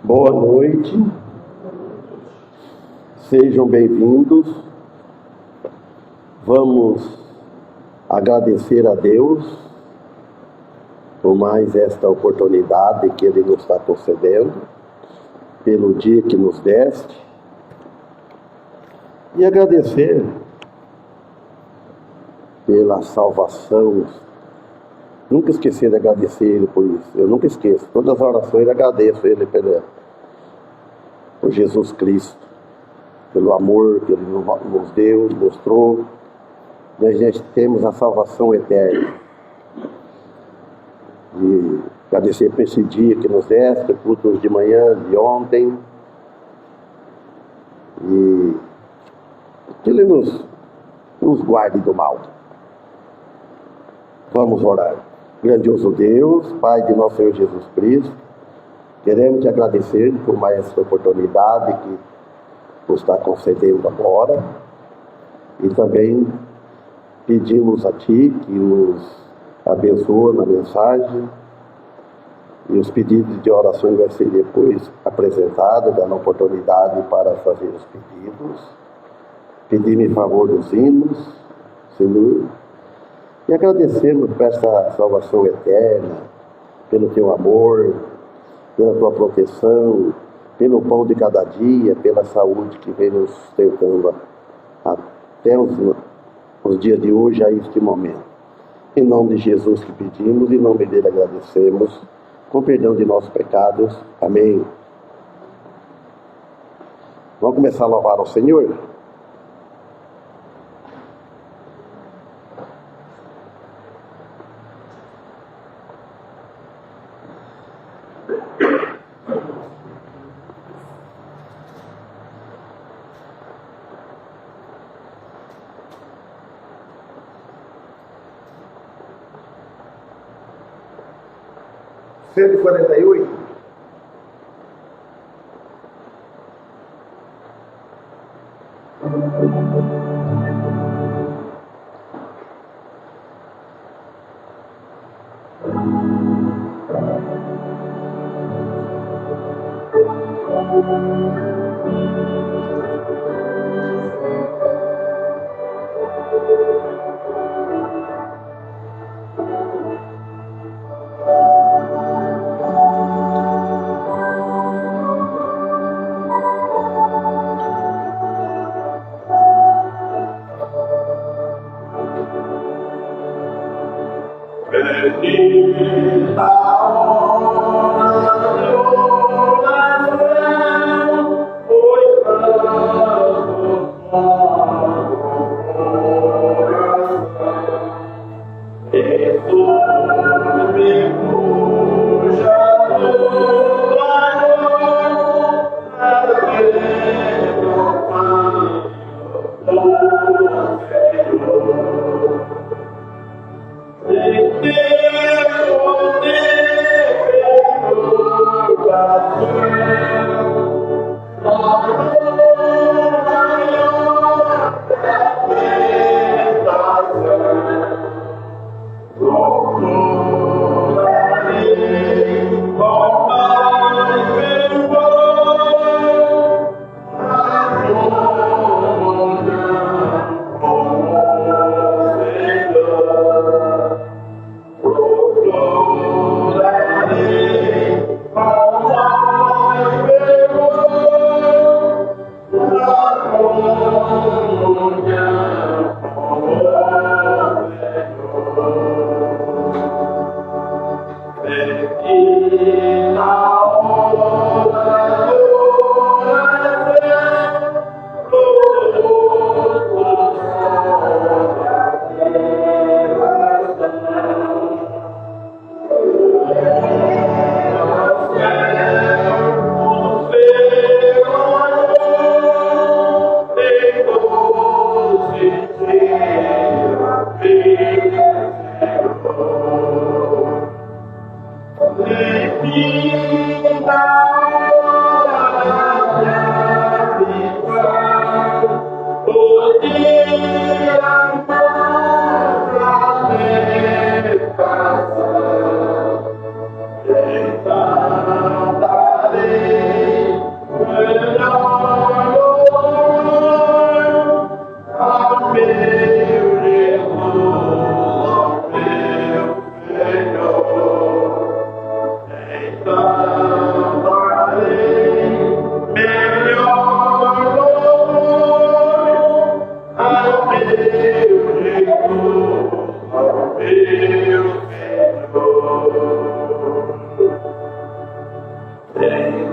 Boa noite, sejam bem-vindos. Vamos agradecer a Deus por mais esta oportunidade que Ele nos está concedendo, pelo dia que nos deste, e agradecer pela salvação. Nunca esquecer de agradecer Ele por isso. Eu nunca esqueço. Todas as orações eu agradeço Ele por Jesus Cristo, pelo amor que Ele nos deu, mostrou. Nós já temos a salvação eterna. E agradecer por esse dia que nos deste, cultos de manhã, de ontem. E que Ele nos guarde do mal. Vamos orar. Grandioso Deus, Pai de nosso Senhor Jesus Cristo, queremos te agradecer por mais essa oportunidade que nos está concedendo agora, e também pedimos a Ti que nos abençoe na mensagem, e os pedidos de oração vai ser depois apresentados, dando oportunidade para fazer os pedidos. Pedimos em favor dos hinos, Senhor, e agradecemos por essa salvação eterna, pelo Teu amor, pela Tua proteção, pelo pão de cada dia, pela saúde que vem nos sustentando até os dias de hoje, a este momento. Em nome de Jesus que pedimos, em nome dele agradecemos, com perdão de nossos pecados. Amém. Vamos começar a louvar ao Senhor? Cento e 48.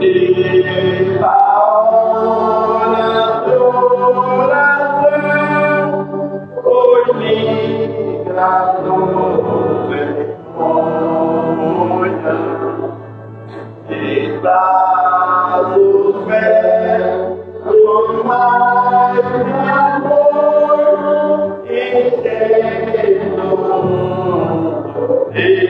E a hora da oração, hoje livra-nos vergonha, e traz os versos mais de amor, e cheio e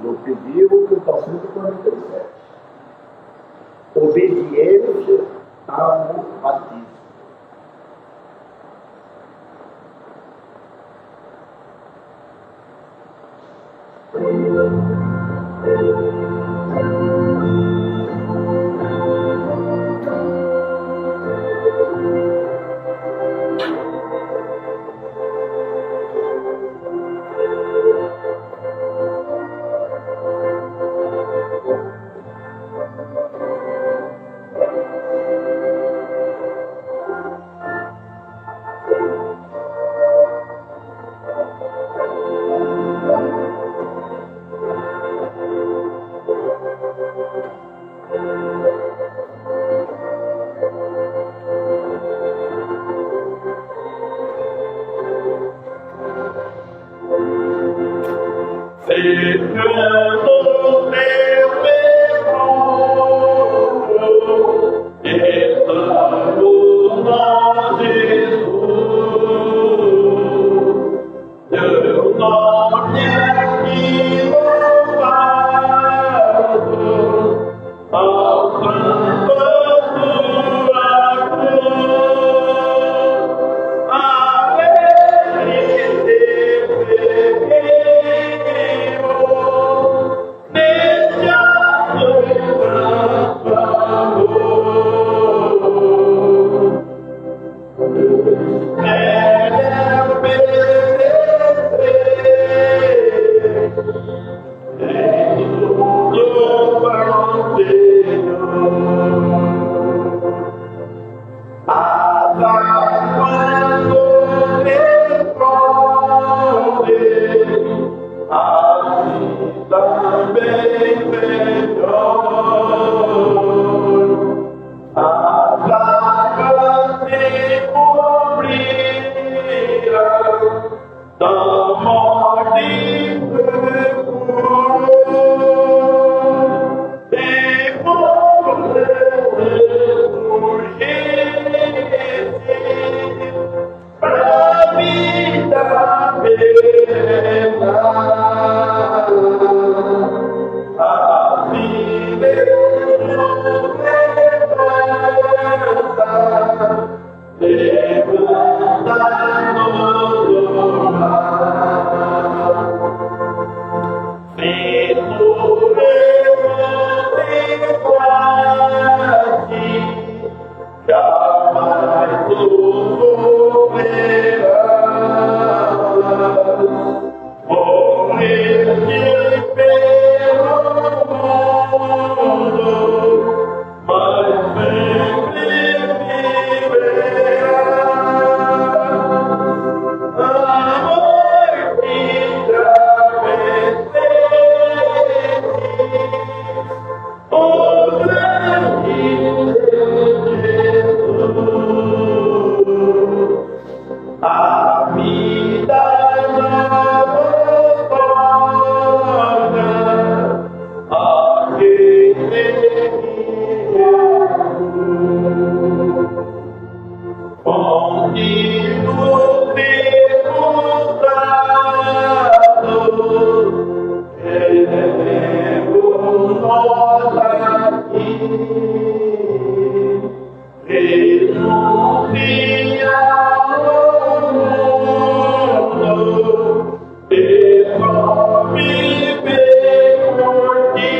Não pediu cantação de 47. Obediência ao batismo. somos aqui, renunciamos ao mundo, e só viver por ti.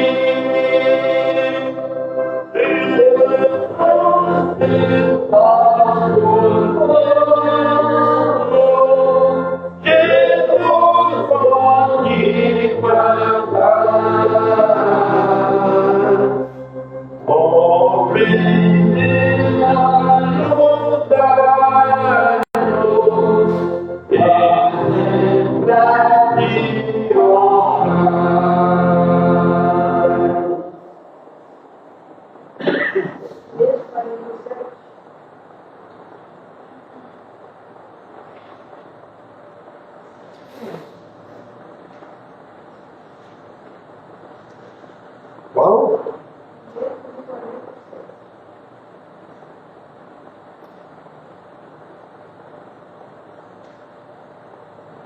Qual?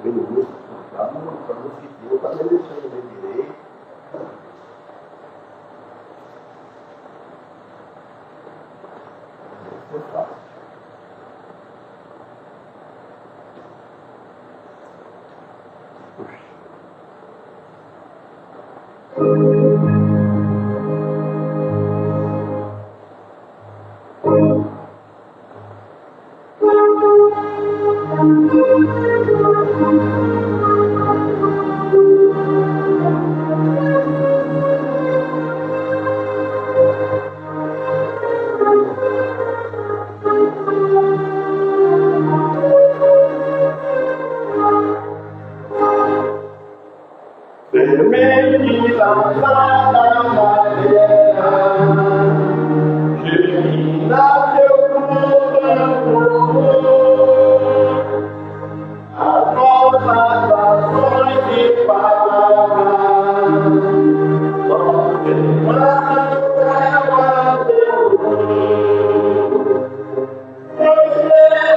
Beleza. Tá no que tá me deixando bem direito. Isso é fácil. Puxa. Semente lançada na terra, germina teu fruto, as nossas ações e palavras são queimadas a teu nome. Pois Deus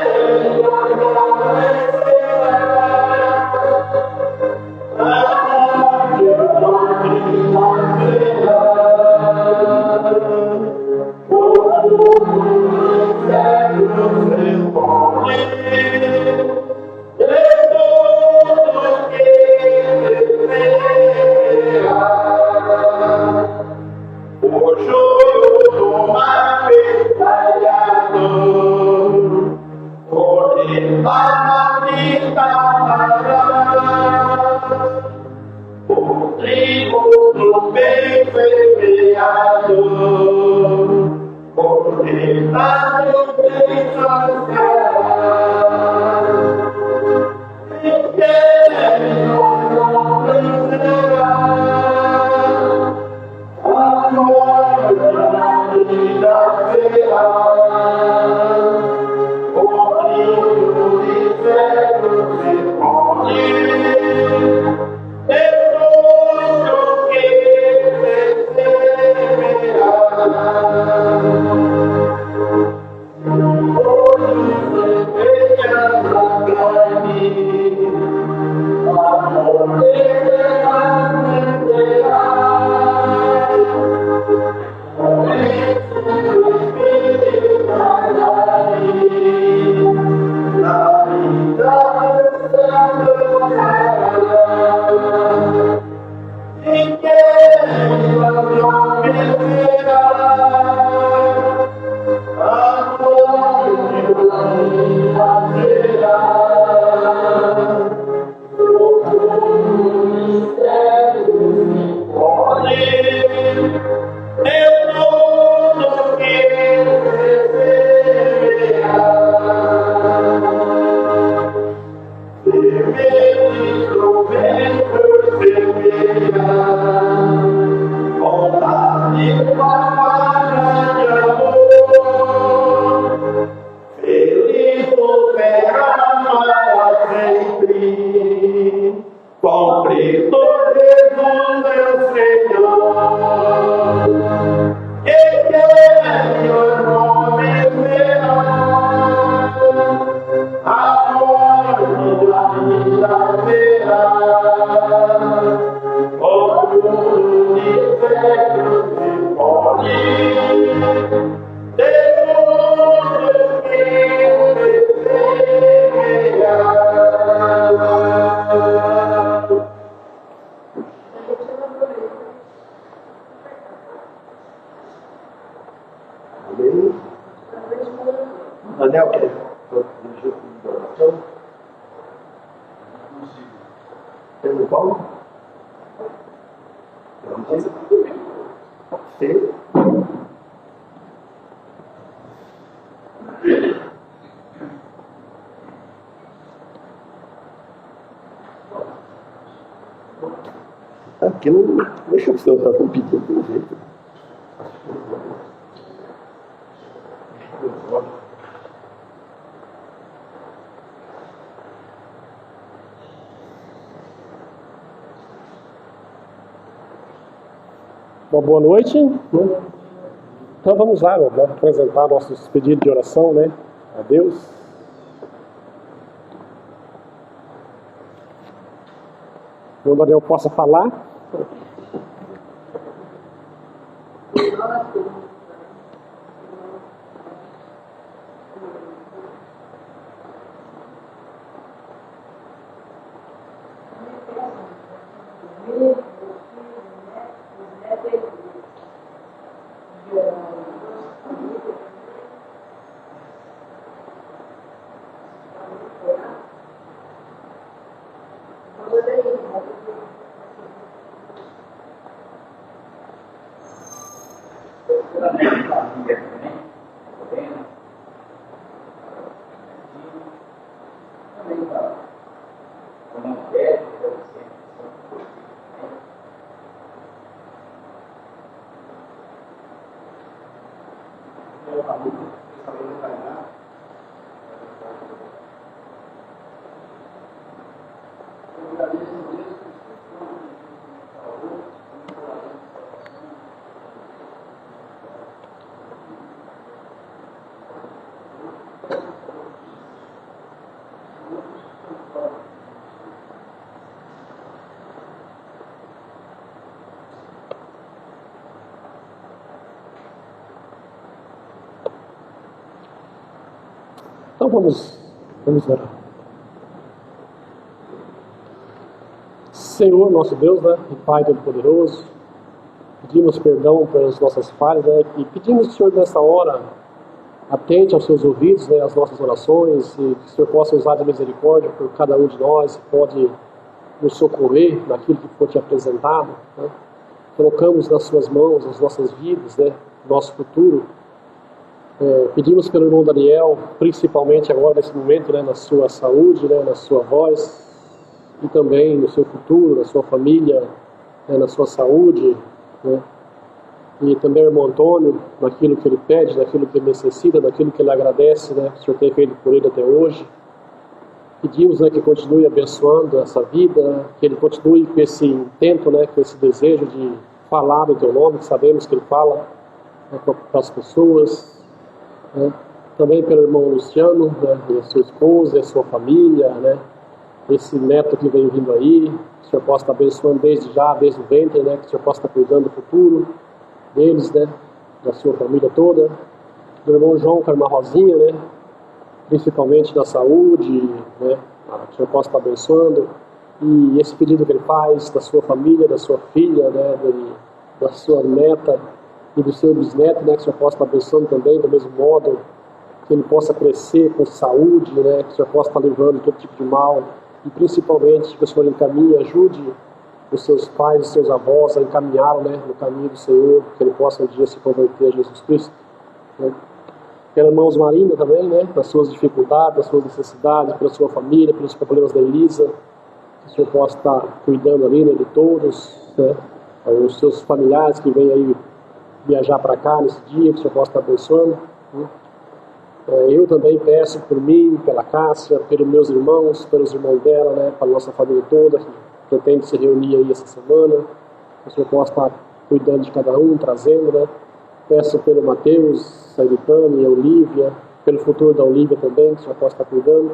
o trigo do bem semeado, o retalho bem saciado, ninguém não vencerá a morte da vida será. O trigo de cego se pode. Daniel, quer dirigir o oração? Pedro Paulo? Sim. Aqui não deixa o senhor fazer um pedido do jeito. Uma boa noite. Então vamos lá, vamos apresentar nossos pedidos de oração, né, a Deus. O Daniel possa falar. Então vamos orar. Senhor, nosso Deus, né, e Pai Todo-Poderoso, pedimos perdão pelas nossas falhas, né, e pedimos que o Senhor nessa hora atente aos seus ouvidos, né, às nossas orações, e que o Senhor possa usar de misericórdia por cada um de nós, e pode nos socorrer naquilo que for te apresentado, né. Colocamos nas suas mãos as nossas vidas, né, nosso futuro. Pedimos pelo irmão Daniel, principalmente agora nesse momento, né, na sua saúde, né, na sua voz, e também no seu futuro, na sua família, né, na sua saúde, né, e também o irmão Antônio, naquilo que ele pede, naquilo que ele necessita, naquilo que ele agradece, né, que o Senhor tem feito por ele até hoje. Pedimos, né, que continue abençoando essa vida, né, que ele continue com esse intento, né, com esse desejo de falar do teu nome, que sabemos que ele fala, né, para as pessoas. Né? Também pelo irmão Luciano, né, e a sua esposa, e a sua família, né, esse neto que vem vindo aí, que o Senhor possa estar abençoando desde já, desde o ventre, né, que o Senhor possa estar cuidando do futuro deles, né, da sua família toda. Do irmão João, com a irmã Rosinha, né, principalmente da saúde, né, que o Senhor possa estar abençoando. E esse pedido que ele faz da sua família, da sua filha, né, da sua neta, e do seu bisneto, né, que o Senhor possa estar abençoando também, do mesmo modo, que ele possa crescer com saúde, né, que o Senhor possa estar livrando todo tipo de mal, e principalmente que o Senhor encaminhe, ajude os seus pais, os seus avós a encaminhá-lo, né, no caminho do Senhor, que ele possa um dia se converter a Jesus Cristo. Né. Pela irmã Osmarina também, né, nas suas dificuldades, nas suas necessidades, pela sua família, pelos problemas da Elisa, que o Senhor possa estar cuidando ali, né, de todos, né, os seus familiares que vêm aí viajar para cá nesse dia, que o Senhor possa estar abençoando. Né? Eu também peço por mim, pela Cássia, pelos meus irmãos, pelos irmãos dela, né, para a nossa família toda, que pretende se reunir aí essa semana, que o Senhor possa estar cuidando de cada um, trazendo, né. Peço pelo Mateus, a Iritane, a Olívia, pelo futuro da Olívia também, que o Senhor possa estar cuidando.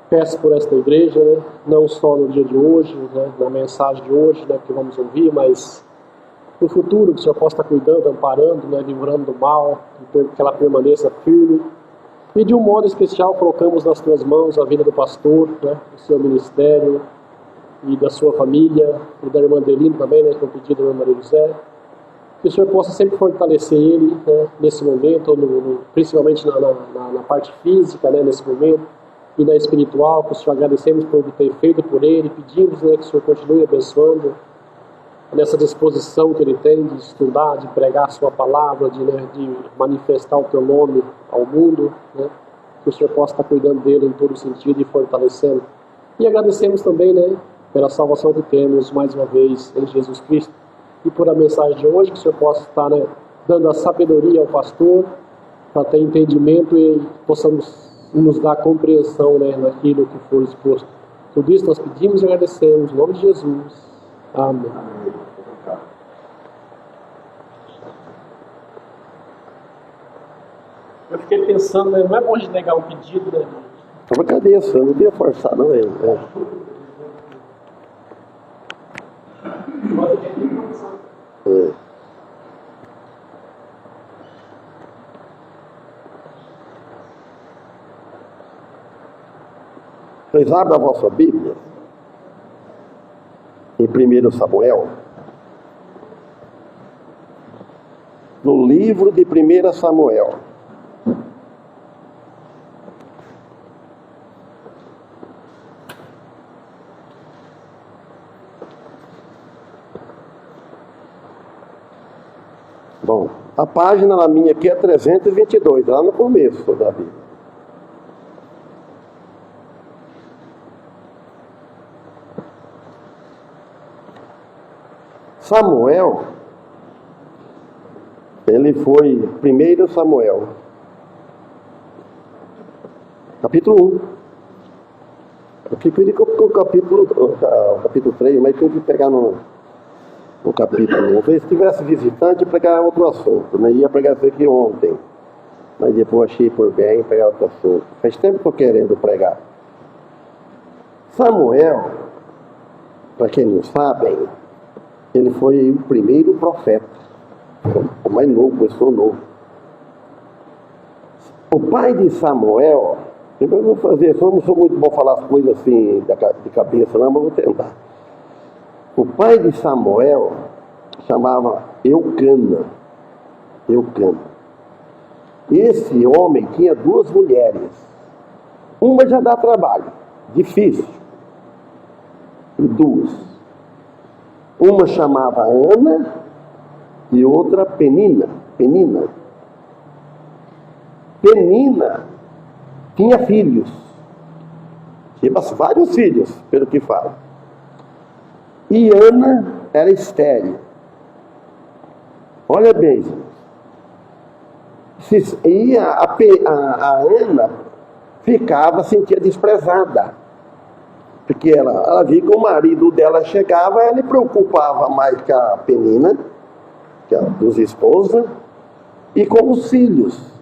Peço por esta igreja, né, não só no dia de hoje, né, na mensagem de hoje, né, que vamos ouvir, mas no futuro, que o Senhor possa estar cuidando, amparando, né, livrando do mal, que ela permaneça firme. E de um modo especial, colocamos nas tuas mãos a vida do pastor, né, o seu ministério e da sua família, e da irmã Delina também, né, que é um pedido da irmã Maria José. que o Senhor possa sempre fortalecer ele, né, nesse momento, principalmente na parte física, né, nesse momento, e na espiritual, que o Senhor agradecemos por ter feito por ele, pedimos, né, que o Senhor continue abençoando nessa disposição que ele tem de estudar, de pregar a sua palavra, de manifestar o teu nome ao mundo, né, que o Senhor possa estar cuidando dele em todo sentido e fortalecendo. E agradecemos também, né, pela salvação que temos mais uma vez em Jesus Cristo. E por a mensagem de hoje, que o Senhor possa estar, né, dando a sabedoria ao pastor, para ter entendimento e possamos nos dar compreensão, né, naquilo que for exposto. Tudo isso nós pedimos e agradecemos, em nome de Jesus. Amém. Eu fiquei pensando, né, não é bom a gente negar um pedido, né? Tava cabeça, eu não ia forçar, não. Vocês abrem a vossa Bíblia em 1 Samuel, no livro de 1 Samuel. Bom, a página na minha aqui é 322, lá no começo da Bíblia. Samuel, ele foi 1 Samuel, capítulo 1. Eu fico com o capítulo 3, mas tem que pegar no capítulo 1. Se tivesse visitante, pegar outro assunto, né? Ia pregar isso aqui ontem, mas depois achei por bem pegar outro assunto. Faz tempo que eu estou querendo pregar. Samuel, para quem não sabe, ele foi o primeiro profeta, o mais novo, começou novo. O pai de Samuel, eu vou fazer, eu não sou muito bom falar as coisas assim de cabeça, não, mas vou tentar. O pai de Samuel chamava Eucana. Esse homem tinha 2 mulheres. Uma já dá trabalho, difícil. E 2. Uma chamava Ana e outra Penina. Penina tinha filhos. Tinha vários filhos, pelo que fala. E Ana era estéril. Olha bem, e a Ana sentia desprezada. Porque ela via que o marido dela chegava, ela se preocupava mais com a Penina, que é a dos esposas, e com os filhos.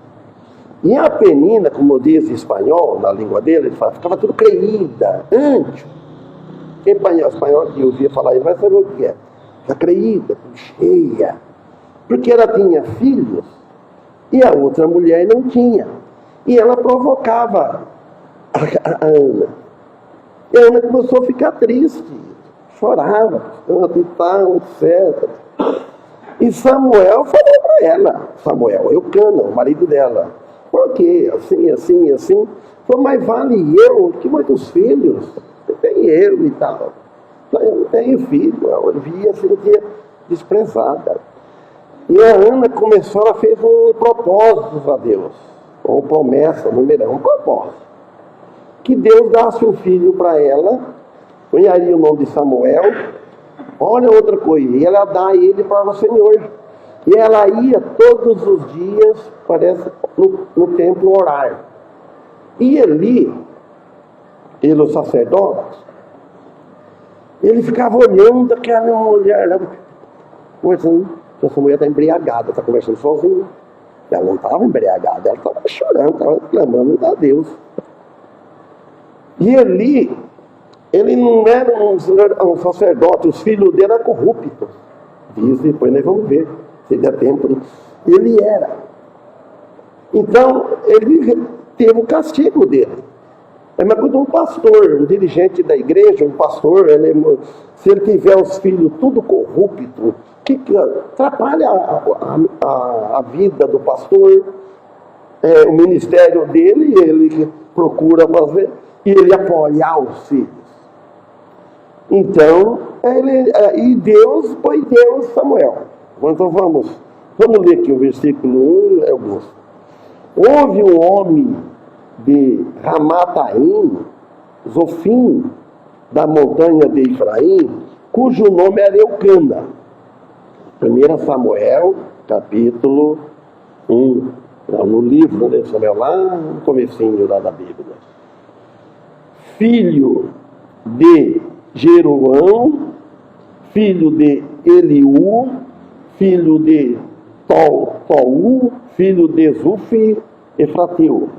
E a Penina, como diz em espanhol, na língua dele, ele fala, ficava tudo creída, ancho. Quem espanhol que ouvia falar isso vai saber o que é. Ficava creída, cheia. Porque ela tinha filhos e a outra mulher não tinha. E ela provocava a Ana. E a Ana começou a ficar triste, chorava, etc. E Samuel falou para ela, Eucana, o marido dela, por quê? Assim. Falou, mas vale eu, que muitos filhos, tem eu e tal. Eu não tenho filho, eu via assim, desprezada. E a Ana ela fez um propósito a Deus, uma promessa, um propósito. Que Deus dasse um filho para ela, punharia o nome de Samuel. Olha outra coisa, e ela dá ele para o Senhor. E ela ia todos os dias, parece, no templo orar. E Eli, o sacerdote, ele ficava olhando aquela mulher, conversando. Essa mulher está embriagada, está conversando sozinha. Ela não estava embriagada, ela estava chorando, estava clamando a Deus. E Eli, ele não era um sacerdote, os filhos dele eram corruptos. Diz, depois nós vamos ver, se der tempo. Ele era. Então, ele teve o castigo dele. É uma coisa, um pastor, um dirigente da igreja, um pastor, se ele tiver os filhos tudo corrupto, que atrapalha a vida do pastor, o ministério dele, ele procura fazer, e ele apoiar os filhos. Então, e Deus Samuel. Então vamos ler aqui o versículo 1, Augusto. Houve um homem de Ramataim, Zofim, da montanha de Efraim, cujo nome era Eucana. 1 Samuel, capítulo 1. No livro de Samuel, lá no comecinho lá da Bíblia. Filho de Jeroão, filho de Eliú, filho de Tou, filho de Zufi, Efrateu.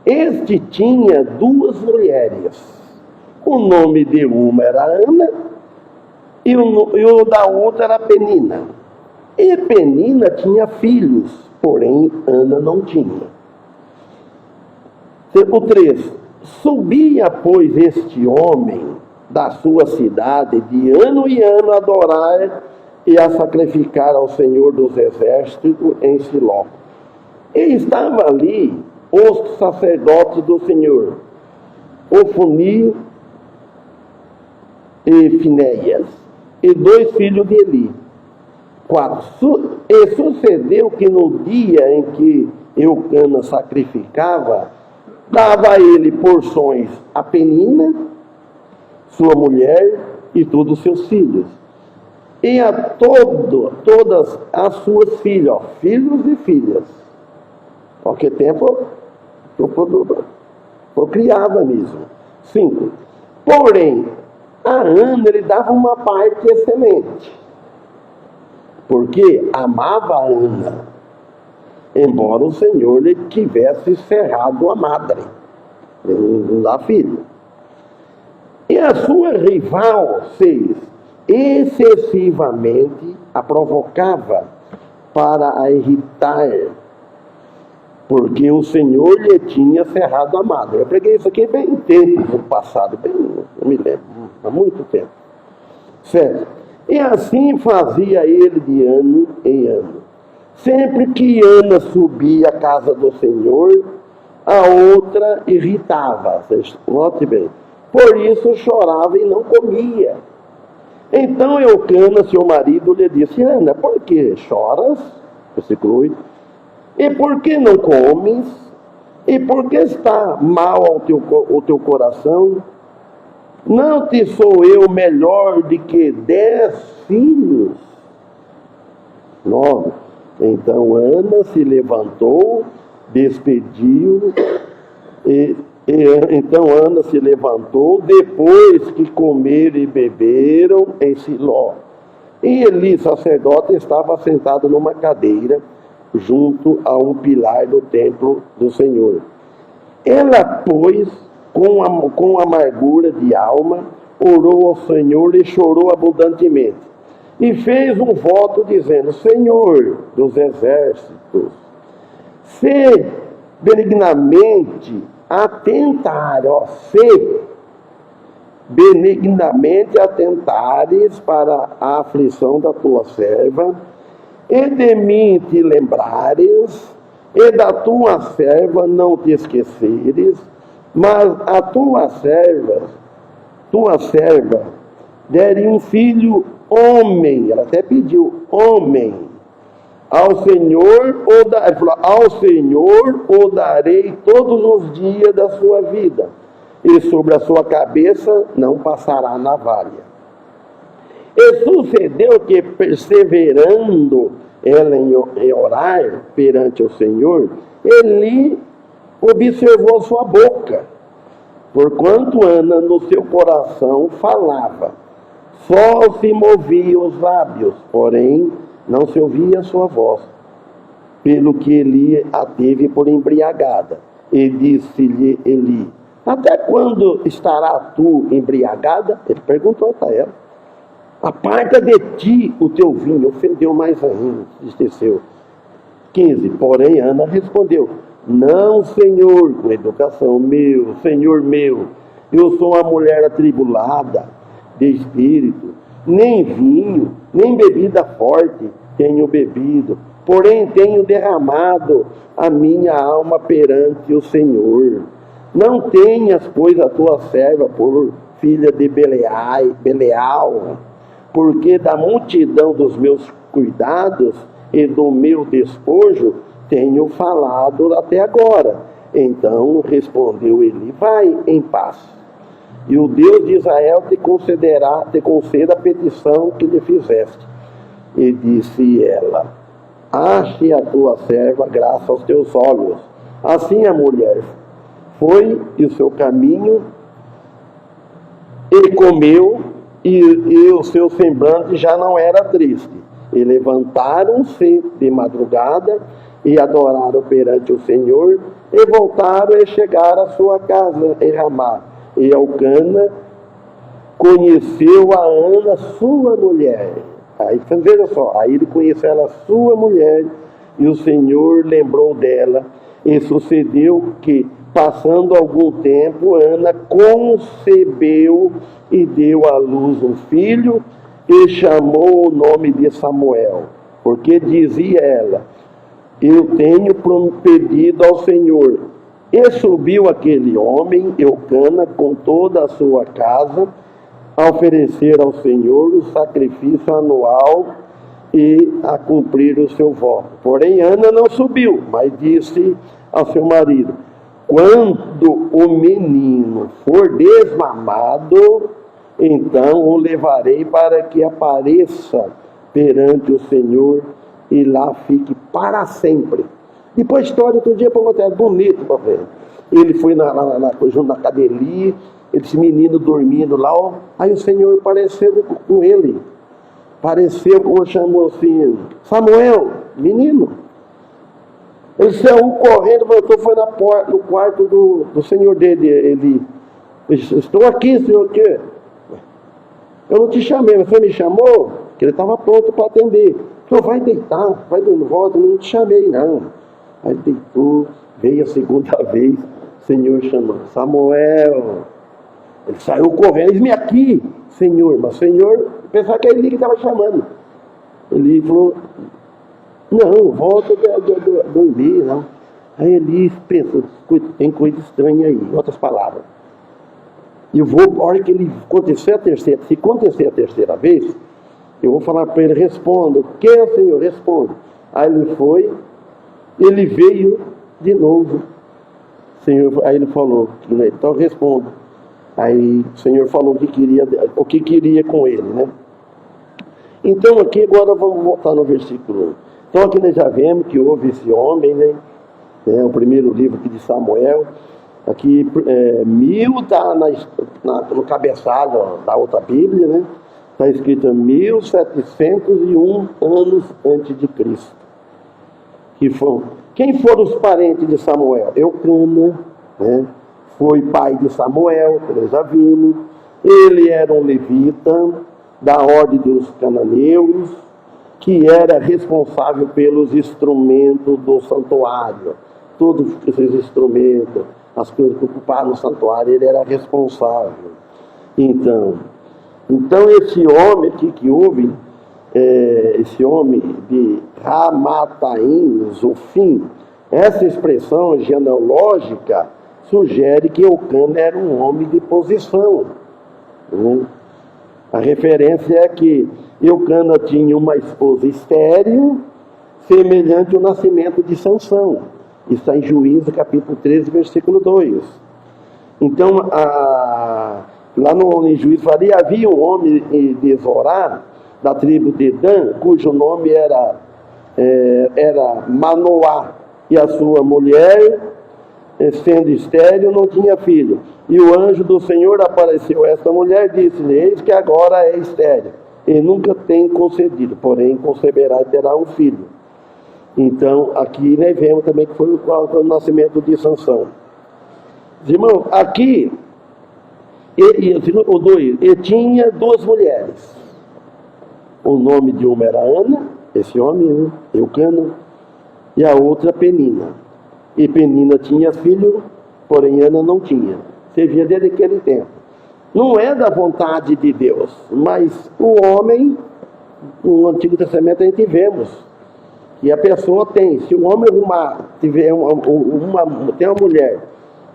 Este tinha 2 mulheres. O nome de uma era Ana e o da outra era Penina. E Penina tinha filhos, porém Ana não tinha. O 3. Subia, pois, este homem da sua cidade de ano em ano a adorar e a sacrificar ao Senhor dos Exércitos em Siló. E estava ali os sacerdotes do Senhor, Ofni e Finéias, e 2 filhos de Eli. 4. E sucedeu que no dia em que Eucana sacrificava, dava a ele porções a Penina, sua mulher, e todos os seus filhos. E a todas as suas filhas, filhos e filhas. Porque tempo criava mesmo. 5. Porém, a Ana ele dava uma parte excelente, porque amava a Ana, embora o Senhor lhe tivesse cerrado a madre, não dá filho. E a sua rival, 6, excessivamente a provocava para a irritar, porque o Senhor lhe tinha cerrado a madre. Eu preguei isso aqui bem tempo no passado, não me lembro, há muito tempo. Certo? E assim fazia ele de ano em ano. Sempre que Ana subia à casa do Senhor, a outra irritava. Note bem. Por isso chorava e não comia. Então Eucana, seu marido, lhe disse: Ana, por que choras? Versículo 8. E por que não comes? E por que está mal o teu coração? Não te sou eu melhor do que 10 filhos? 9. Então Ana se levantou, despediu, então Ana se levantou depois que comeram e beberam em Siló. E Eli, sacerdote, estava sentado numa cadeira junto a um pilar do templo do Senhor. Ela, pois, com amargura de alma, orou ao Senhor e chorou abundantemente. E fez um voto dizendo: Senhor dos exércitos, se benignamente atentares para a aflição da tua serva, e de mim te lembrares, e da tua serva não te esqueceres, mas a tua serva dere um filho homem, ela até pediu homem, ao Senhor o darei todos os dias da sua vida, e sobre a sua cabeça não passará navalha. E sucedeu que, perseverando ela em orar perante o Senhor, Eli observou sua boca, porquanto Ana no seu coração falava, só se moviam os lábios, porém não se ouvia a sua voz, pelo que Eli a teve por embriagada. E disse-lhe Eli: até quando estará tu embriagada? Ele perguntou para ela. Aparta de ti o teu vinho. Ofendeu mais ainda, esqueceu. 15. Porém Ana respondeu: não, Senhor, com educação, meu, Senhor meu, eu sou uma mulher atribulada de espírito. nem vinho, nem bebida forte tenho bebido, porém tenho derramado a minha alma perante o Senhor. Não tenhas, pois, a tua serva por filha de Beleal, porque da multidão dos meus cuidados e do meu despojo tenho falado até agora. Então respondeu ele: vai em paz, e o Deus de Israel te conceda a petição que lhe fizeste. E disse ela: ache a tua serva graça aos teus olhos. Assim a mulher foi e o seu caminho, ele comeu, e o seu semblante já não era triste. E levantaram-se de madrugada e adoraram perante o Senhor, e voltaram e chegaram à sua casa em Ramá. E Elcana conheceu a Ana, sua mulher. Aí, veja só, aí ele conheceu ela, sua mulher, e o Senhor lembrou dela. E sucedeu que, passando algum tempo, Ana concebeu e deu à luz um filho, e chamou o nome de Samuel, porque dizia ela: eu tenho pedido ao Senhor. E subiu aquele homem, Elcana, com toda a sua casa, a oferecer ao Senhor o sacrifício anual e a cumprir o seu voto. Porém, Ana não subiu, mas disse ao seu marido: quando o menino for desmamado, então o levarei para que apareça perante o Senhor e lá fique para sempre. Depois a história, outro dia, para contar, é bonito para ver. Ele foi junto na cadeirinha, esse menino dormindo lá, ó, aí o Senhor apareceu com ele. Apareceu, como chamou assim, Samuel, menino. Ele saiu correndo, voltou, foi na porta, no quarto do senhor dele. Ele disse: estou aqui, senhor, o quê? Eu não te chamei, mas você me chamou? Que ele estava pronto para atender. Falou: vai deitar, vai dando volta, eu não te chamei, não. Aí deitou, veio a segunda vez, o Senhor chamou: Samuel. Ele saiu correndo, eis-me aqui, Senhor. Mas o Senhor pensava que era ele que estava chamando. Ele falou: não, volta a dormir, não. Aí ele pensou: tem coisa estranha aí, em outras palavras. E eu vou, a hora que ele acontecer a terceira, se acontecer a terceira vez, eu vou falar para ele: responda. O que é, Senhor? Responda. Aí ele foi, ele veio de novo. Senhor, aí ele falou: então responda. Aí o Senhor falou o que queria com ele, né? Então aqui agora vamos voltar no versículo 1. Então aqui nós já vemos que houve esse homem, né? O primeiro livro aqui de Samuel. Aqui 1000 está no cabeçado da outra Bíblia, né? Está escrito 1701 anos antes de Cristo. Quem foram os parentes de Samuel? Eucana, né? Foi pai de Samuel, que nós já vimos. Ele era um levita da ordem dos cananeus, que era responsável pelos instrumentos do santuário. Todos esses instrumentos, as coisas que ocupavam no santuário, ele era responsável. Então esse homem aqui que houve, esse homem de Ramataim, Zofim, essa expressão genealógica sugere que Eucana era um homem de posição. Né? A referência é que Eucana tinha uma esposa estéril, semelhante ao nascimento de Sansão. Isso está em Juízes, capítulo 13, versículo 2. Então, lá em Juízes havia um homem de Zorá, da tribo de Dan, cujo nome era Manoá, e a sua mulher, sendo estéril, não tinha filho. E o anjo do Senhor apareceu a essa mulher e disse-lhe: eis que agora é estéril, e nunca tem concedido, porém conceberá e terá um filho. Então, aqui nós vemos também que foi o nascimento de Sansão. Irmão, aqui, ele tinha duas mulheres. O nome de uma era Ana, esse homem, né? Eucana, e a outra Penina. E Penina tinha filho, porém Ana não tinha. Você via desde aquele tempo. não é da vontade de Deus, mas o homem, no Antigo Testamento a gente vemos que a pessoa tem, se o homem tiver tem uma mulher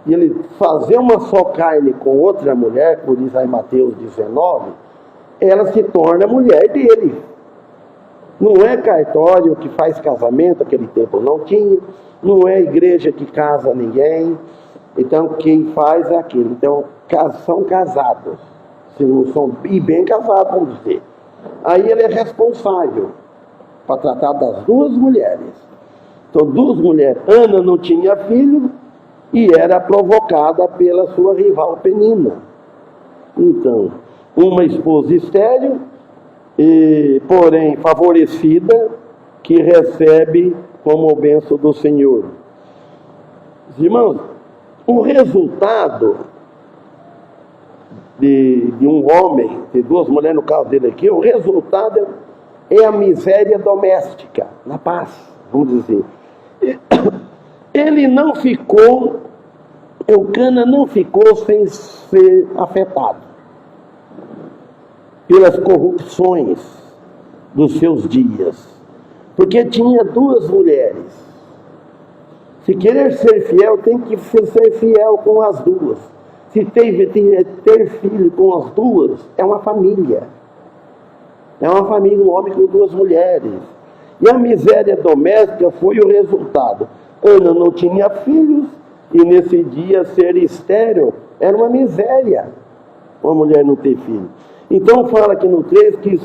e ele fazer uma só carne com outra mulher, por isso aí Mateus 19, ela se torna mulher dele. Não é cartório que faz casamento, aquele tempo não tinha, não é igreja que casa ninguém, então quem faz é aquilo. Então são casados, se não são, e bem casados, vamos dizer. Aí ele é responsável para tratar das duas mulheres. Então, duas mulheres. Ana não tinha filho e era provocada pela sua rival Penina. Então, uma esposa estéril, porém favorecida, que recebe como bênção do Senhor. Irmãos, o resultado de um homem, de duas mulheres, no caso dele aqui, o resultado é a miséria doméstica, na paz, vamos dizer. Ele não ficou, Eucana não ficou sem ser afetado pelas corrupções dos seus dias, porque tinha duas mulheres. Se querer ser fiel, tem que ser fiel com as duas. Se ter filho com as duas, é uma família. É uma família, um homem com duas mulheres. E a miséria doméstica foi o resultado. Ana não tinha filhos, e nesse dia ser estéril era uma miséria, uma mulher não ter filho. Então fala aqui no 3 que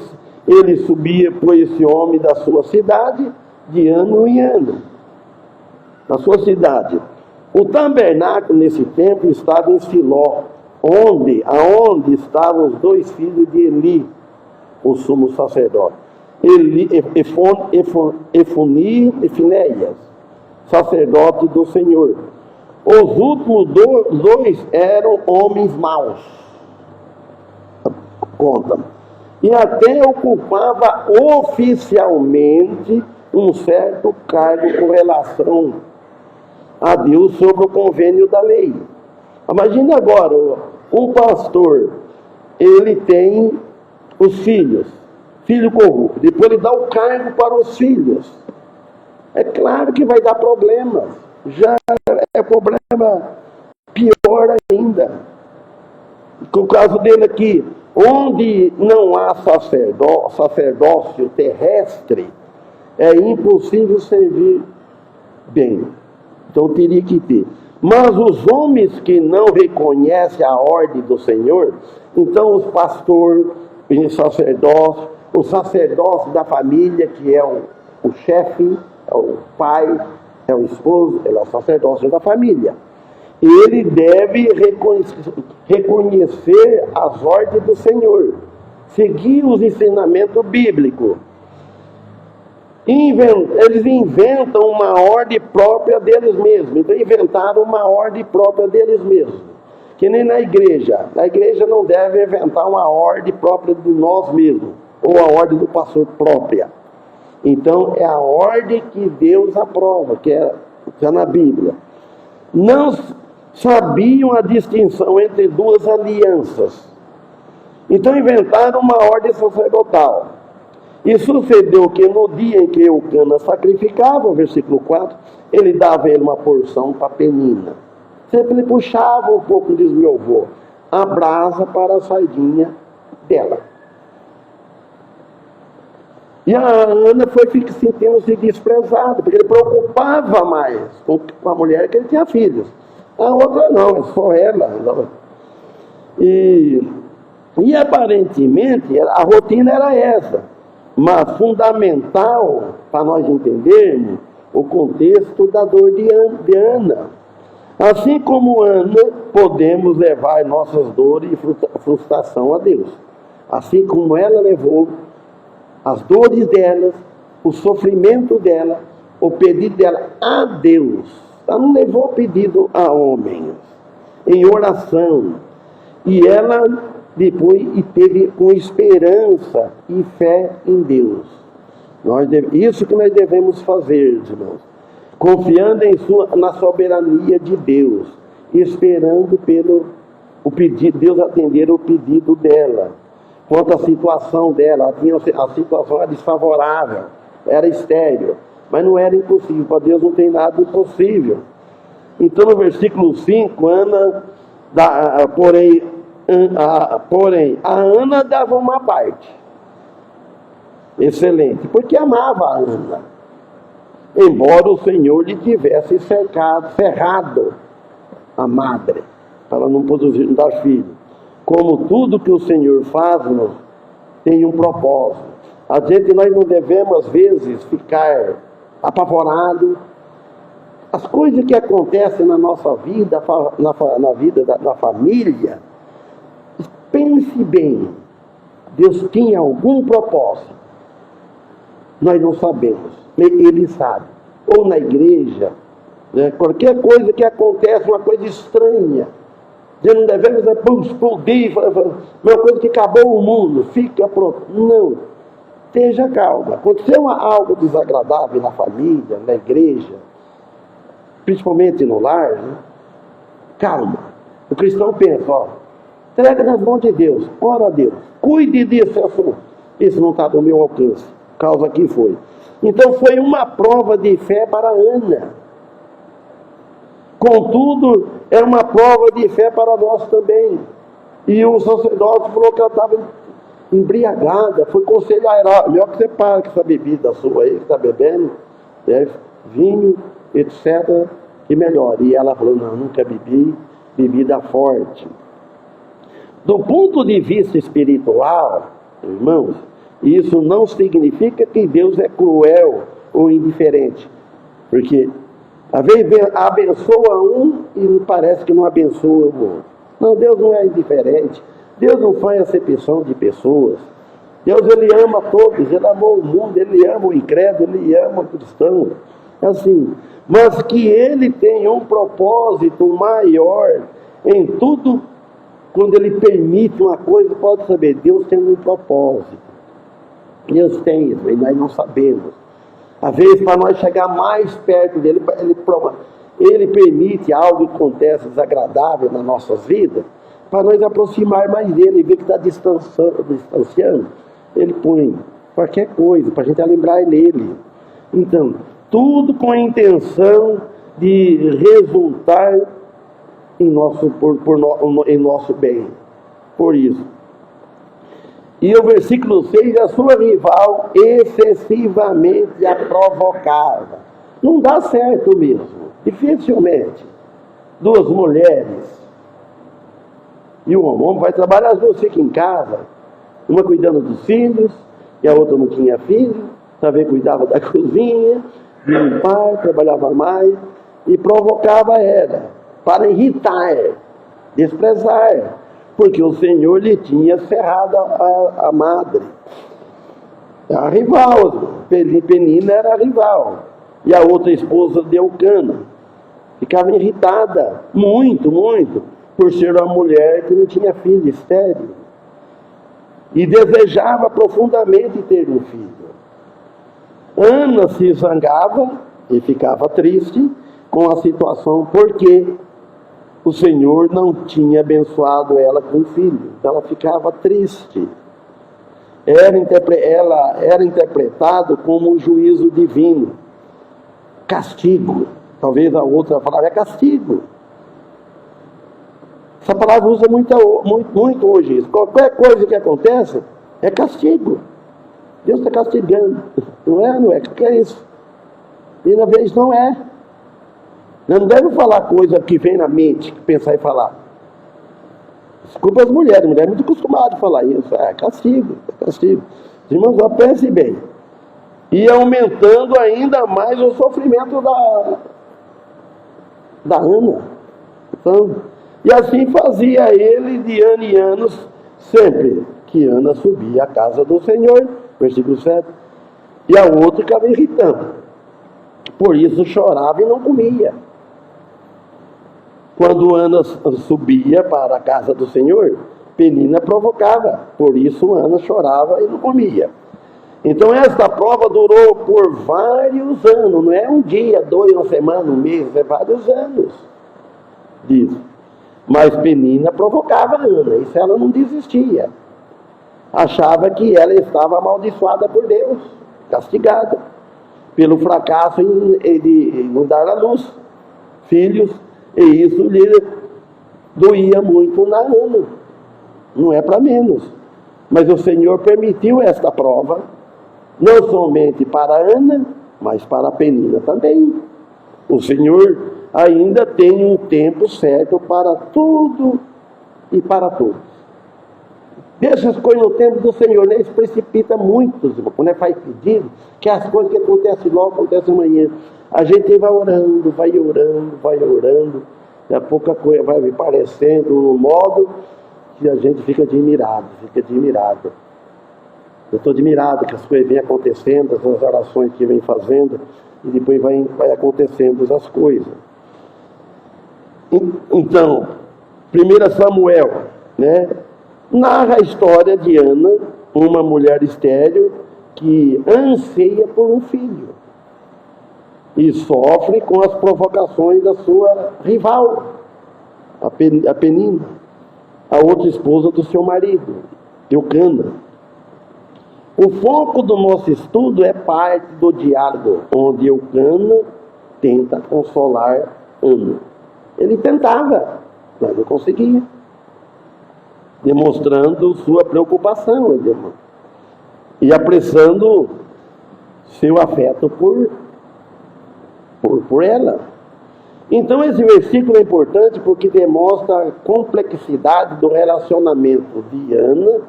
ele subia por esse homem da sua cidade, de ano em ano. Na sua cidade. O tabernáculo nesse tempo estava em Siló, aonde estavam os dois filhos de Eli, o sumo sacerdote. Efoni e Finéias, sacerdote do Senhor. Os últimos dois eram homens maus. Conta. E até ocupava oficialmente um certo cargo com relação a Deus sobre o convênio da lei. Imagine agora, um pastor, ele tem os filho corrupto, depois ele dá o cargo para os filhos. É claro que vai dar problemas, já é problema pior ainda. O caso dele aqui, onde não há sacerdócio terrestre, é impossível servir bem. Então teria que ter. Mas os homens que não reconhecem a ordem do Senhor, então os pastores, os sacerdotes da família, que é o chefe, é o pai, é o esposo, ele é o sacerdócio da família. Ele deve reconhecer as ordens do Senhor, seguir os ensinamentos bíblicos. Eles inventam uma ordem própria deles mesmos. Então inventaram uma ordem própria deles mesmos. Que nem na igreja. A igreja não deve inventar uma ordem própria de nós mesmos, ou a ordem do pastor própria. Então é a ordem que Deus aprova, que é na Bíblia. Não sabiam a distinção entre duas alianças. Então inventaram uma ordem sacerdotal. E sucedeu que no dia em que Eucana sacrificava, versículo 4, ele dava ele uma porção para Penina. Sempre ele puxava um pouco, diz meu avô, a brasa para a sardinha dela. E a Ana foi sentindo-se desprezada, porque ele preocupava mais com a mulher que ele tinha filhos. A outra não, é só ela. E aparentemente a rotina era essa. Mas fundamental para nós entendermos o contexto da dor de Ana. Assim como Ana, podemos levar nossas dores e frustração a Deus. Assim como ela levou as dores dela, o sofrimento dela, o pedido dela a Deus. Ela não levou o pedido a homens, em oração. E ela depois teve com esperança e fé em Deus. Isso que nós devemos fazer, irmãos. Confiando na soberania de Deus, esperando Deus atender o pedido dela. Quanto à situação dela, a situação era desfavorável, era estéril, mas não era impossível. Para Deus não tem nada impossível. Então, no versículo 5, porém, a Ana dava uma parte. Excelente, porque amava a Ana. Embora o Senhor lhe tivesse cerrado a madre, para não produzir, não dar filho. Como tudo que o Senhor faz-nos tem um propósito. Nós não devemos, às vezes, ficar apavorado. As coisas que acontecem na nossa vida, na vida da família, pense bem, Deus tinha algum propósito. Nós não sabemos, Ele sabe. Ou na igreja, né? Qualquer coisa que acontece, uma coisa estranha, nós não devemos explodir, uma coisa que acabou o mundo, fica pronto. Não, esteja calma. Aconteceu algo desagradável na família, na igreja, principalmente no lar, né? Calma. O cristão pensa, entrega nas mãos de Deus, ora a Deus, cuide desse assunto. Isso não está do meu alcance, causa que foi. Então foi uma prova de fé para Ana. Contudo, é uma prova de fé para nós também. E o sacerdote falou que ela estava embriagada, foi conselhar ela, melhor que você pare com essa bebida sua aí, que está bebendo, né? Vinho, etc., que melhor. E ela falou, não, nunca bebi bebida forte. Do ponto de vista espiritual, irmãos, isso não significa que Deus é cruel ou indiferente. Porque às vezes abençoa um e parece que não abençoa o outro. Não, Deus não é indiferente. Deus não faz acepção de pessoas. Deus, Ele ama todos. Ele amou o mundo, Ele ama o incrédulo, Ele ama o cristão. Assim, mas que Ele tem um propósito maior em tudo. Quando Ele permite uma coisa, pode saber, Deus tem um propósito. Deus tem isso, e nós não sabemos. Às vezes, para nós chegar mais perto dele, Ele permite algo que acontece desagradável nas nossas vidas, para nós aproximar mais dele e ver que está distanciando. Ele põe qualquer coisa, para a gente lembrar nele. Então, tudo com a intenção de resultar em nosso bem. Por isso. E o versículo 6, a sua rival excessivamente a provocava. Não dá certo mesmo, dificilmente. Duas mulheres e um homem vai trabalhar, as duas ficam em casa, uma cuidando dos filhos, e a outra não tinha filho, também cuidava da cozinha, de limpar, trabalhava mais, e provocava ela, para irritar, desprezar, porque o Senhor lhe tinha cerrado a madre. A rival, Penina era a rival. E a outra esposa de Eucana. Ficava irritada, muito, muito, por ser uma mulher que não tinha filho, estéril. E desejava profundamente ter um filho. Ana se zangava e ficava triste com a situação, porque o Senhor não tinha abençoado ela com filho. Então ela ficava triste. Ela era interpretado como um juízo divino. Castigo. Talvez a outra palavra é castigo. Essa palavra usa muito hoje isso. Qualquer coisa que acontece é castigo. Deus está castigando. Não é? Não é? O que é isso? E na vez não é. Não deve falar coisa que vem na mente, pensar e falar. Desculpa as mulheres é muito acostumado a falar isso. É castigo, é castigo. Irmãos, pense bem. E aumentando ainda mais o sofrimento da Ana. Então, e assim fazia ele de ano em anos, sempre que Ana subia à casa do Senhor, versículo 7, e a outra ficava irritando. Por isso chorava e não comia. Quando Ana subia para a casa do Senhor, Penina provocava. Por isso Ana chorava e não comia. Então esta prova durou por vários anos. Não é um dia, 2, uma semana, um mês, é vários anos disso. Mas Penina provocava Ana, isso ela não desistia. Achava que ela estava amaldiçoada por Deus, castigada, pelo fracasso em dar à luz filhos, e isso lhe doía muito na Ana. Não é para menos. Mas o Senhor permitiu esta prova, não somente para Ana, mas para Penina também. O Senhor ainda tem um tempo certo para tudo e para todos. Deixa as coisas no tempo do Senhor, né? Isso precipita muito, irmão. Quando faz pedido, que as coisas que acontecem logo, acontecem amanhã. A gente vai orando, vai orando, vai orando. Daqui a pouco a coisa vai parecendo um modo que a gente fica admirado, Eu estou admirado que as coisas vêm acontecendo, as orações que vem fazendo, e depois vai acontecendo as coisas. Então, 1 Samuel, né, narra a história de Ana, uma mulher estéril que anseia por um filho e sofre com as provocações da sua rival, a Penina, a outra esposa do seu marido, Eucana. O foco do nosso estudo é parte do diálogo, onde Eucana tenta consolar Ana. Ele tentava, mas não conseguia, demonstrando sua preocupação, irmão, e apressando seu afeto por ela. Então esse versículo é importante porque demonstra a complexidade do relacionamento de Ana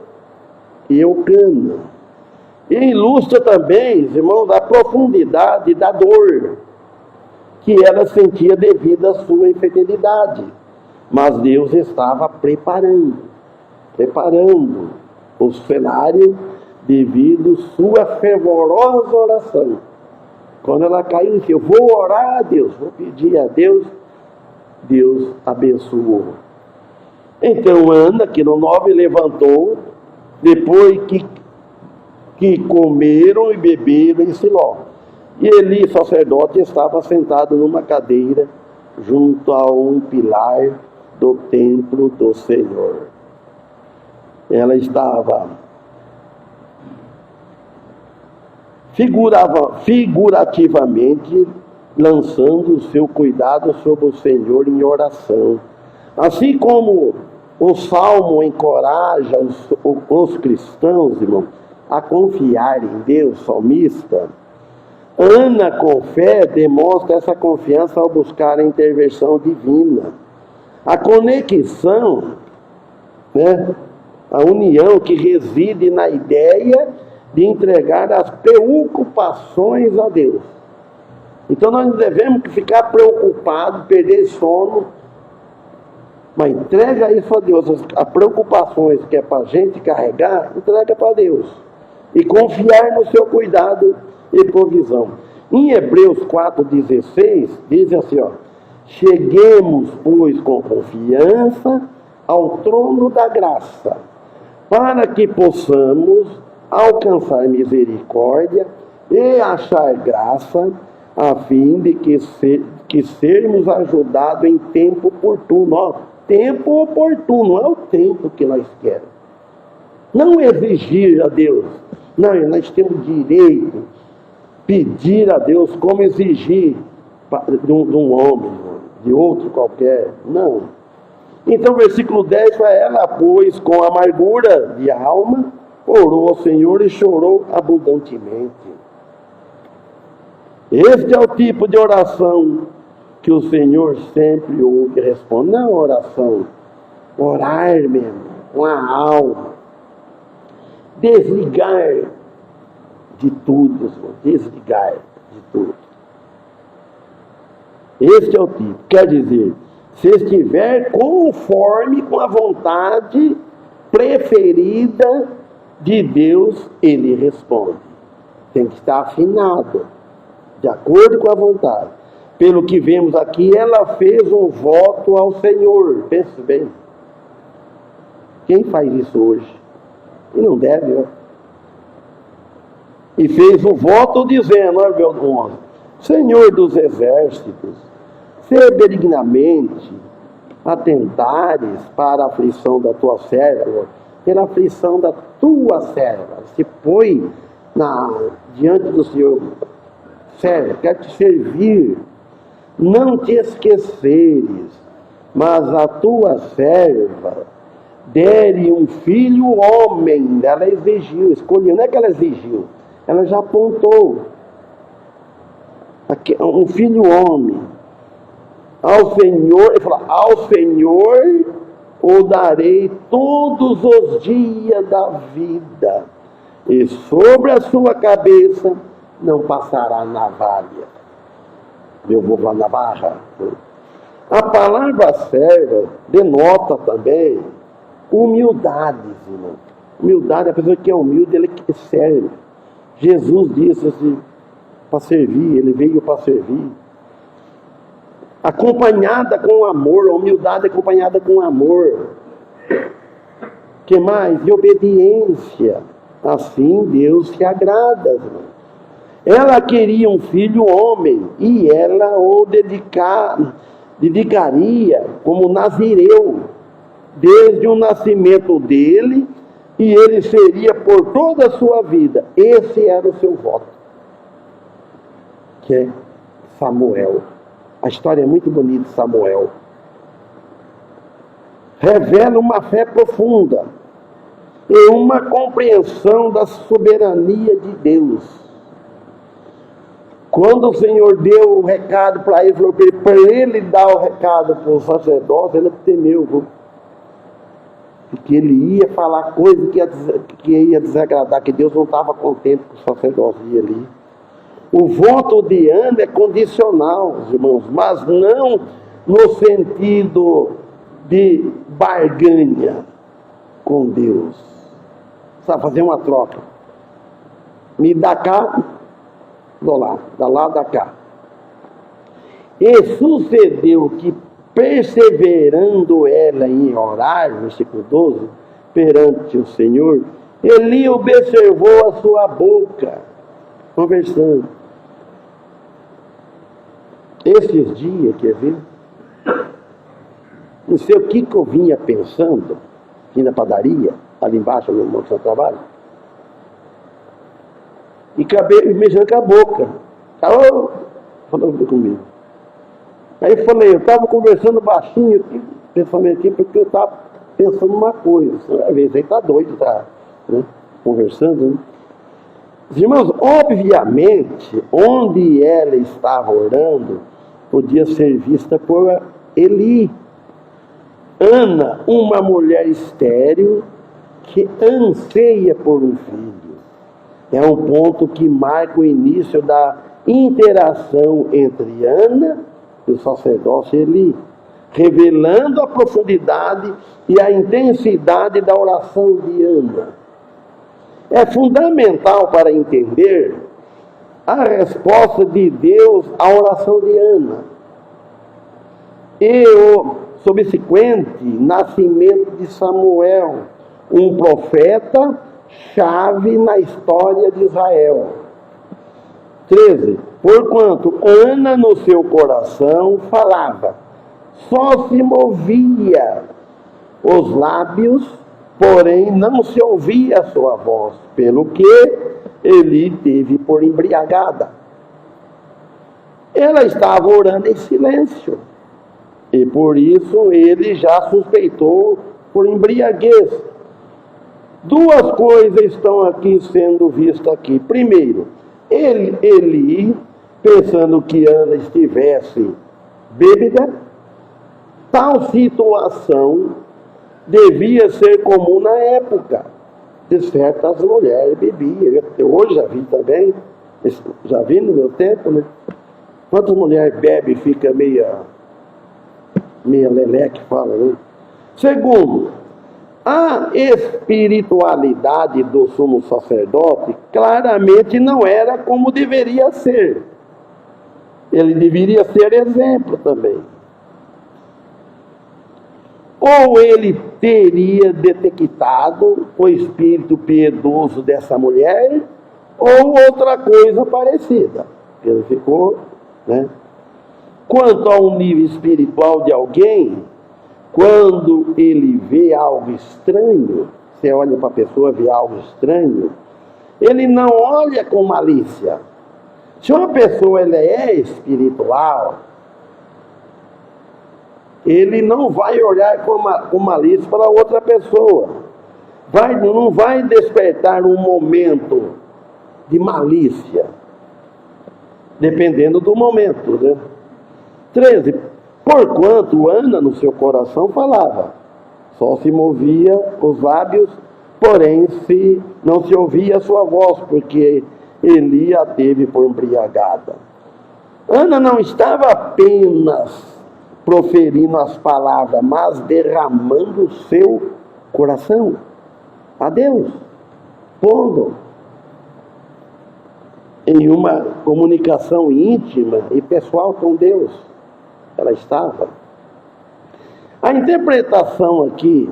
e Eucana. E ilustra também, irmãos, a profundidade da dor que ela sentia devido à sua infidelidade. Mas Deus estava preparando o cenário devido à sua fervorosa oração. Quando ela caiu, disse: eu vou orar a Deus, vou pedir a Deus. Deus abençoou. Então Ana, que no 9 levantou, depois que comeram e beberam em Siló. E Eli, sacerdote, estava sentado numa cadeira junto a um pilar do templo do Senhor. Ela estava figurativamente lançando o seu cuidado sobre o Senhor em oração. Assim como o Salmo encoraja os cristãos, irmão, a confiar em Deus, salmista, Ana, com fé, demonstra essa confiança ao buscar a intervenção divina. A conexão, né, a união que reside na ideia de entregar as preocupações a Deus. Então nós não devemos ficar preocupados, perder sono, mas entrega isso a Deus. As preocupações que é para a gente carregar, entrega para Deus. E confiar no seu cuidado e provisão. Em Hebreus 4,16, diz assim, ó: cheguemos, pois, com confiança ao trono da graça, para que possamos alcançar misericórdia e achar graça, a fim de que sermos ajudados em tempo oportuno. Ó, tempo oportuno, não é o tempo que nós queremos. Não exigir a Deus. Não, nós temos direito pedir a Deus como exigir de um homem, de outro qualquer. Não. Então, versículo 10, para ela, pois, com amargura de alma, orou ao Senhor e chorou abundantemente. Este é o tipo de oração que o Senhor sempre ouve e responde. Não oração, orar mesmo, com a alma. Desligar de tudo, desligar de tudo. Este é o tipo. Quer dizer, se estiver conforme com a vontade preferida de Deus, Ele responde. Tem que estar afinado, de acordo com a vontade. Pelo que vemos aqui, ela fez um voto ao Senhor. Pense bem. Quem faz isso hoje? E não deve, né? E fez o voto dizendo, olha meu irmão, Senhor dos exércitos, se benignamente atentares para a aflição da tua serva, pela aflição da tua serva. Se põe diante do Senhor, serva, quer te servir, não te esqueceres, mas a tua serva dere um filho homem. Ela exigiu, escolheu, não é que ela exigiu, ela já apontou. Um filho homem. Ao Senhor, ele fala, ao Senhor o darei todos os dias da vida, e sobre a sua cabeça não passará navalha. Eu vou falar na barra. A palavra serva denota também humildade, irmão. Humildade, a pessoa que é humilde, ele que serve. Jesus disse assim, para servir, ele veio para servir. Acompanhada com amor, a humildade acompanhada com amor. Que mais? De obediência. Assim Deus se agrada, irmão. Ela queria um filho homem, e ela o dedicaria como nazireu, desde o nascimento dele, e ele seria por toda a sua vida. Esse era o seu voto, que é Samuel. A história é muito bonita de Samuel. Revela uma fé profunda e uma compreensão da soberania de Deus. Quando o Senhor deu o recado para ele, falou para ele dar o recado para o sacerdote, ele temeu, viu? Porque ele ia falar coisa que ia desagradar, que Deus não estava contente com o sacerdote ali. O voto de Ana é condicional, irmãos, mas não no sentido de barganha com Deus. Sabe, fazer uma troca. Me dá cá, dou lá, dá lá, dá cá. E sucedeu que, perseverando ela em orar, versículo 12, perante o Senhor, Eli observou a sua boca, conversando. Esses dias, quer ver? Não sei o que eu vinha pensando, aqui na padaria, ali embaixo, no meu trabalho, e acabei mexendo com a boca. Estava falando comigo. Aí eu falei, eu estava conversando baixinho aqui, pensamento aqui, porque eu estava pensando uma coisa. Às vezes aí está doido, tá, né? Conversando, né? Irmãos, obviamente, onde ela estava orando, podia ser vista por Eli. Ana, uma mulher estéril, que anseia por um filho. É um ponto que marca o início da interação entre Ana e o sacerdócio Eli, revelando a profundidade e a intensidade da oração de Ana. É fundamental para entender a resposta de Deus à oração de Ana e o subsequente nascimento de Samuel, um profeta chave na história de Israel. 13. Porquanto Ana no seu coração falava, só se movia os lábios, porém não se ouvia a sua voz, pelo que Eli teve por embriagada. Ela estava orando em silêncio, e por isso ele já suspeitou por embriaguez. Duas coisas estão aqui sendo vistas aqui. Primeiro, Eli, pensando que Ana estivesse bêbada, tal situação devia ser comum na época. De certas mulheres bebiam. Eu hoje já vi também, já vi no meu tempo, né? Quantas mulheres bebem e fica meia leleque, fala, né? Segundo, a espiritualidade do sumo sacerdote claramente não era como deveria ser. Ele deveria ser exemplo também. Ou ele teria detectado o espírito piedoso dessa mulher, ou outra coisa parecida. Ele ficou, né? Quanto ao nível espiritual de alguém, quando ele vê algo estranho, você olha para a pessoa, vê algo estranho, ele não olha com malícia. Se uma pessoa ela é espiritual, ele não vai olhar com malícia para outra pessoa. Não vai despertar um momento de malícia, dependendo do momento, né? 13. Porquanto Ana no seu coração falava, só se movia os lábios, porém não se ouvia a sua voz, porque Eli a teve por embriagada. Ana não estava apenas proferindo as palavras, mas derramando o seu coração a Deus, pondo em uma comunicação íntima e pessoal com Deus. Ela estava. A interpretação aqui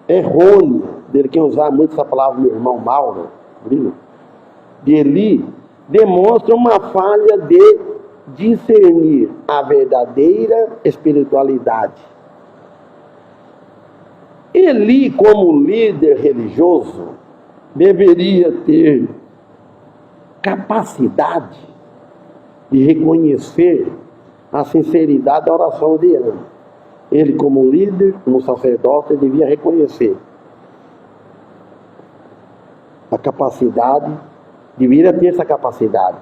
errônea, dele quem usar muito essa palavra, meu irmão Mauro, de Eli, demonstra uma falha de discernir a verdadeira espiritualidade. Eli, como líder religioso, deveria ter capacidade de reconhecer a sinceridade da oração de Ana. Ele, como líder, como sacerdote, devia reconhecer a capacidade, deveria ter essa capacidade.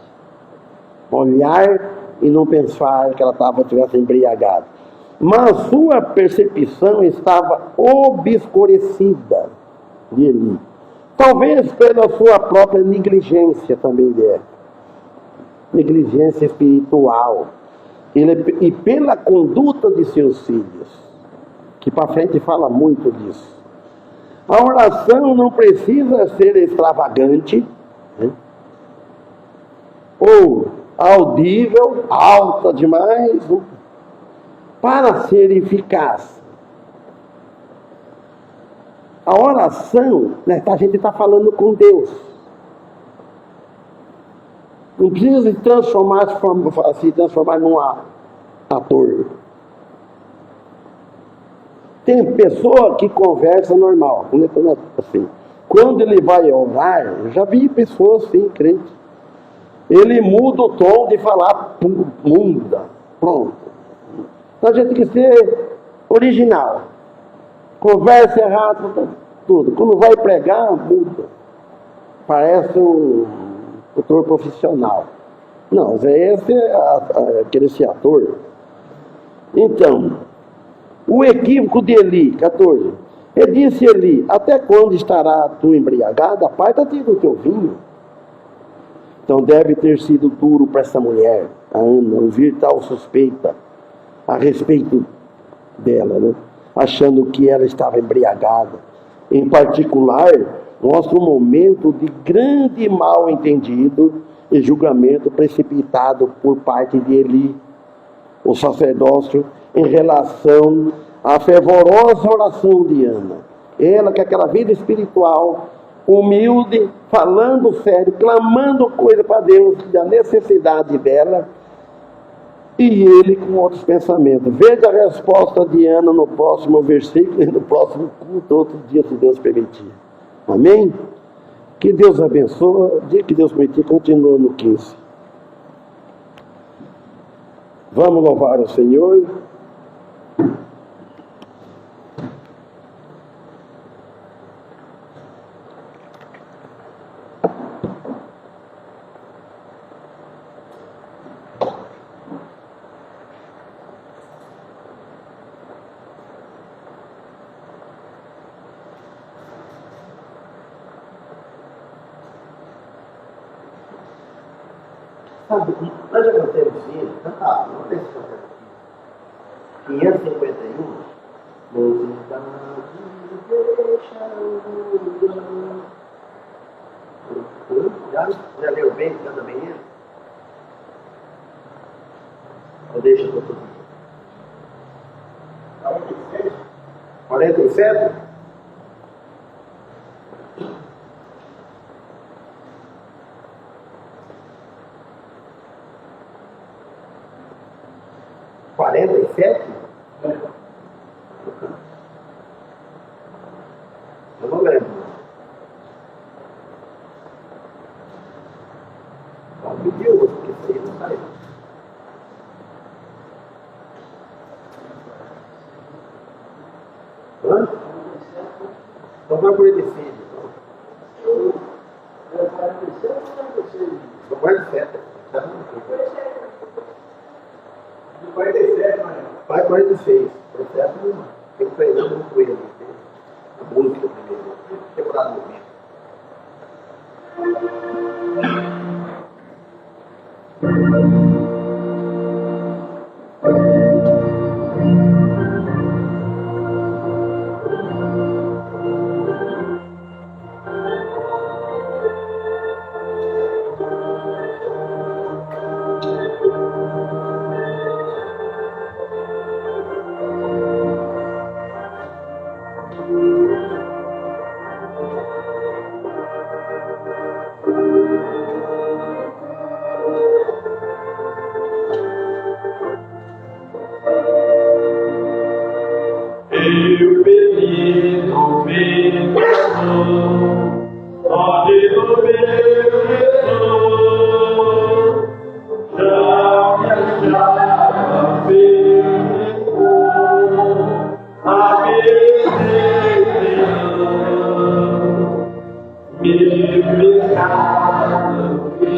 Olhar e não pensar que ela estivesse embriagada. Mas sua percepção estava obscurecida de Eli. Talvez pela sua própria negligência também dele. Negligência espiritual. E pela conduta de seus filhos. Que para frente fala muito disso. A oração não precisa ser extravagante, né? Ou audível, alta demais, né? Para ser eficaz. A oração, né, a gente está falando com Deus. Não precisa se transformar num ator. Tem pessoa que conversa normal, assim. Quando ele vai orar, eu já vi pessoas assim, crente. Ele muda o tom de falar, muda, pronto. Então a gente tem que ser original. Conversa errado, tudo. Quando vai pregar, muda. Parece um ator profissional. Não, esse é querer ser ator. Então, o equívoco de Eli, 14. Ele disse a Eli, até quando estará tu embriagada? Aparta-te do teu vinho. Então deve ter sido duro para essa mulher, a Ana, ouvir tal suspeita a respeito dela, né? Achando que ela estava embriagada. Em particular, mostra um momento de grande mal entendido e julgamento precipitado por parte de Eli, o sacerdócio, em relação à fervorosa oração de Ana. Ela, que é aquela vida espiritual, humilde, falando sério, clamando coisa para Deus, da necessidade dela, e ele com outros pensamentos. Veja a resposta de Ana no próximo versículo e no próximo culto, outro dia, se Deus permitir. Amém? Que Deus abençoe. O dia que Deus permitir, continua no 15. Vamos louvar o Senhor. Sabe, nós já cantamos isso, cantava, não tem esse cantar. 551, mocidade deixa já leu bem, canta bem ele? Ou deixa para todo mundo? 47? 47? vai por ele filho. Não vai de 7. De 47, mas vai 46. 47 não. Tem que treinar muito com ele. A música primeiro. Temporada no meio. Eu pedi no meu onde do meu Jesus já me achava feito a meu pecado que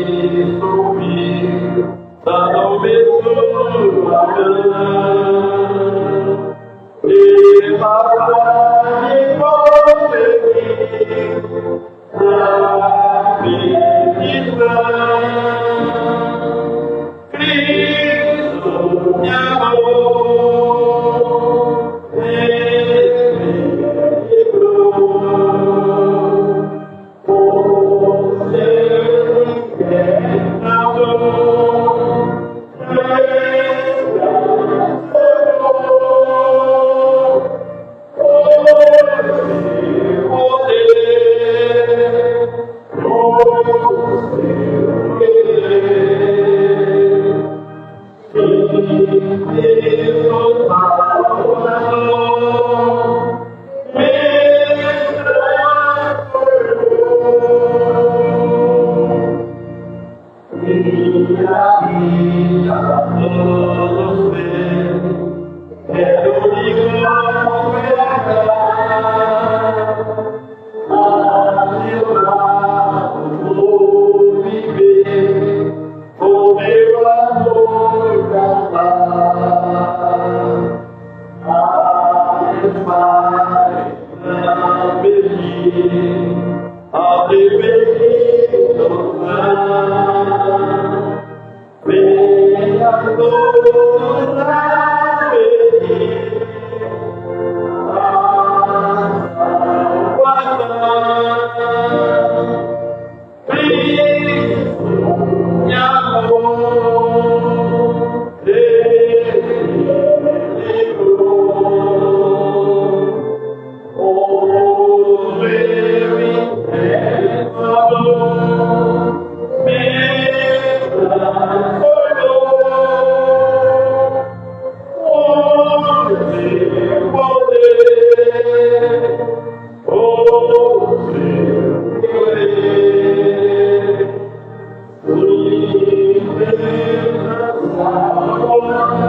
sofri, dando-me sua mão. E para me conseguir a missão, Cristo me amou, Ele me livrou, por seu inferno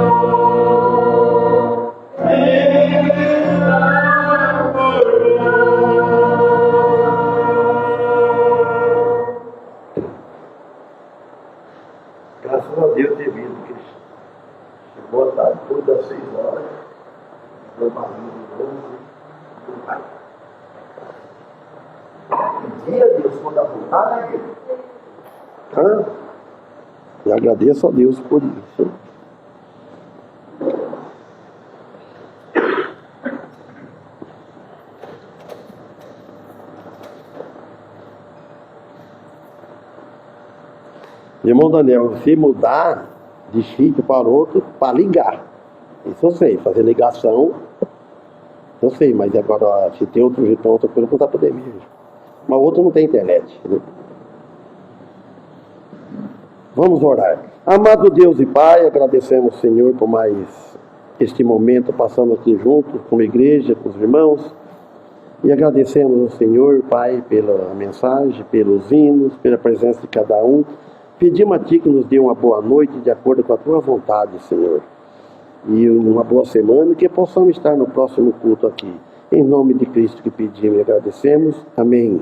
amor, graças a Deus devido que chegou a tarde, depois das 6 horas, foi barulho de novo, do Pai. Pedir a Deus quando a vontade dele. E agradeço a Deus por isso. Irmão Daniel, se mudar de sítio para outro, para ligar. Isso eu sei, fazer ligação, eu sei, mas agora se tem outro jeito, outra coisa, não dá para poder mesmo. Mas o outro não tem internet. Né? Vamos orar. Amado Deus e Pai, agradecemos, Senhor, por mais este momento, passando aqui junto, como igreja, com os irmãos. E agradecemos ao Senhor, Pai, pela mensagem, pelos hinos, pela presença de cada um. Pedimos a Ti que nos dê uma boa noite, de acordo com a Tua vontade, Senhor. E uma boa semana, e que possamos estar no próximo culto aqui. Em nome de Cristo que pedimos e agradecemos. Amém.